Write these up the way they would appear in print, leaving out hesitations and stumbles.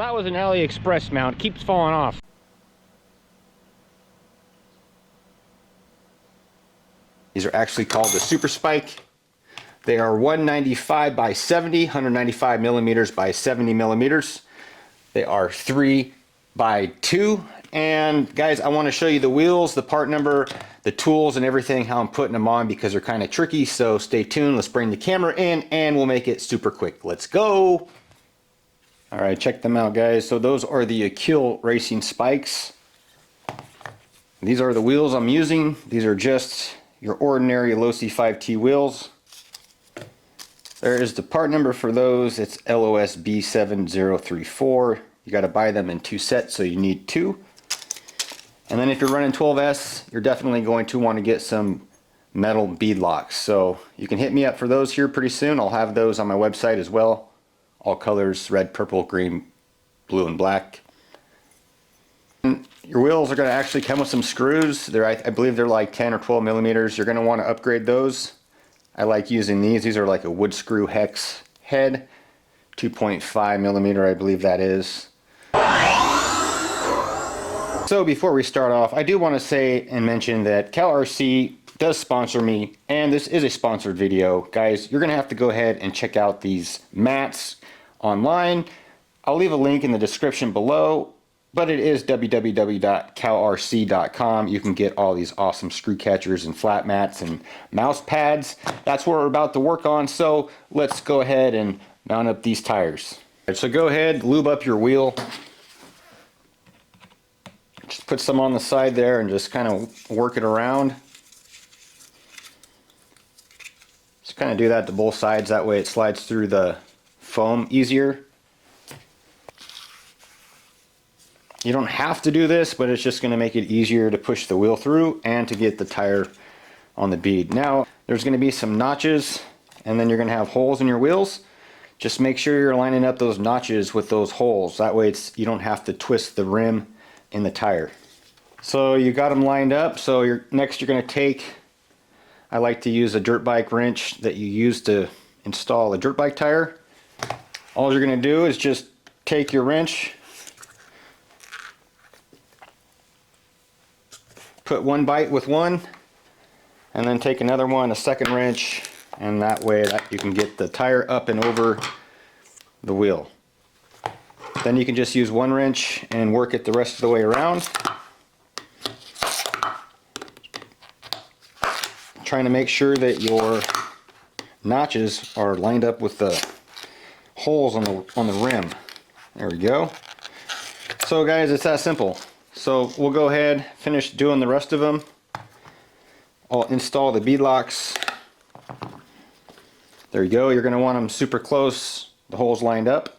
that was an AliExpress mount. It keeps falling off. These are actually called the Super Spike. They are 195 by 70, 195 millimeters by 70 millimeters. They are 3 by 2. And guys, I want to show you the wheels, the part number, the tools, and everything, how I'm putting them on, because they're kind of tricky. So stay tuned. Let's bring the camera in and we'll make it super quick. Let's go. All right, check them out, guys. So those are the Akill Racing Spikes. These are the wheels I'm using. These are just your ordinary low C5T wheels. There is the part number for those. It's LOS B7034. You got to buy them in 2 sets, so you need 2. And then if you're running 12S, you're definitely going to want to get some metal bead locks. So you can hit me up for those here pretty soon. I'll have those on my website as well. All colors, red, purple, green, blue, and black. And your wheels are going to actually come with some screws. I believe they're like 10 or 12 millimeters. You're going to want to upgrade those. I like using these. These are like a wood screw hex head. 2.5 millimeter, I believe that is. So before we start off, I do want to say and mention that Cal RC does sponsor me, and this is a sponsored video. Guys, you're going to have to go ahead and check out these mats online. I'll leave a link in the description below, but it is www.calrc.com. You can get all these awesome screw catchers and flat mats and mouse pads. That's what we're about to work on, so let's go ahead and mount up these tires. So go ahead, lube up your wheel. Just put some on the side there and just kind of work it around. Just kind of do that to both sides, that way it slides through the foam easier. You don't have to do this, but it's just going to make it easier to push the wheel through and to get the tire on the bead. Now there's going to be some notches, and then you're going to have holes in your wheels. Just make sure you're lining up those notches with those holes. That way you don't have to twist the rim in the tire. So you got them lined up. So next you're going to take, I like to use a dirt bike wrench that you use to install a dirt bike tire. All you're going to do is just take your wrench, put one bite with one, and then take another one, a second wrench, and that way you can get the tire up and over the wheel. Then you can just use one wrench and work it the rest of the way around. Trying to make sure that your notches are lined up with the holes on the rim. There we go. So guys, it's that simple. So we'll go ahead, finish doing the rest of them. I'll install the bead locks. There you go. You're going to want them super close, the holes lined up.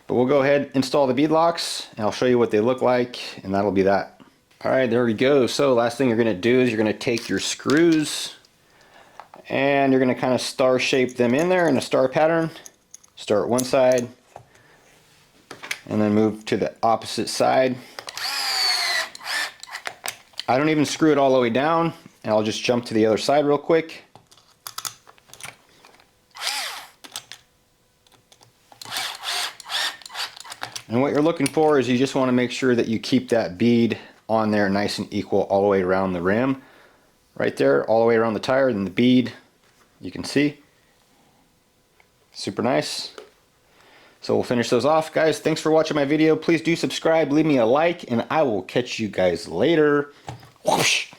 But we'll go ahead, install the bead locks, and I'll show you what they look like, and that'll be that. Alright, there we go. So last thing you're going to do is you're going to take your screws, and you're going to kind of star shape them in there in a star pattern. Start one side, and then move to the opposite side. I don't even screw it all the way down, and I'll just jump to the other side real quick. And what you're looking for is you just want to make sure that you keep that bead on there nice and equal all the way around the rim. Right there, all the way around the tire, and the bead, you can see. Super nice. So we'll finish those off. Guys, thanks for watching my video. Please do subscribe, leave me a like, and I will catch you guys later. Whoosh.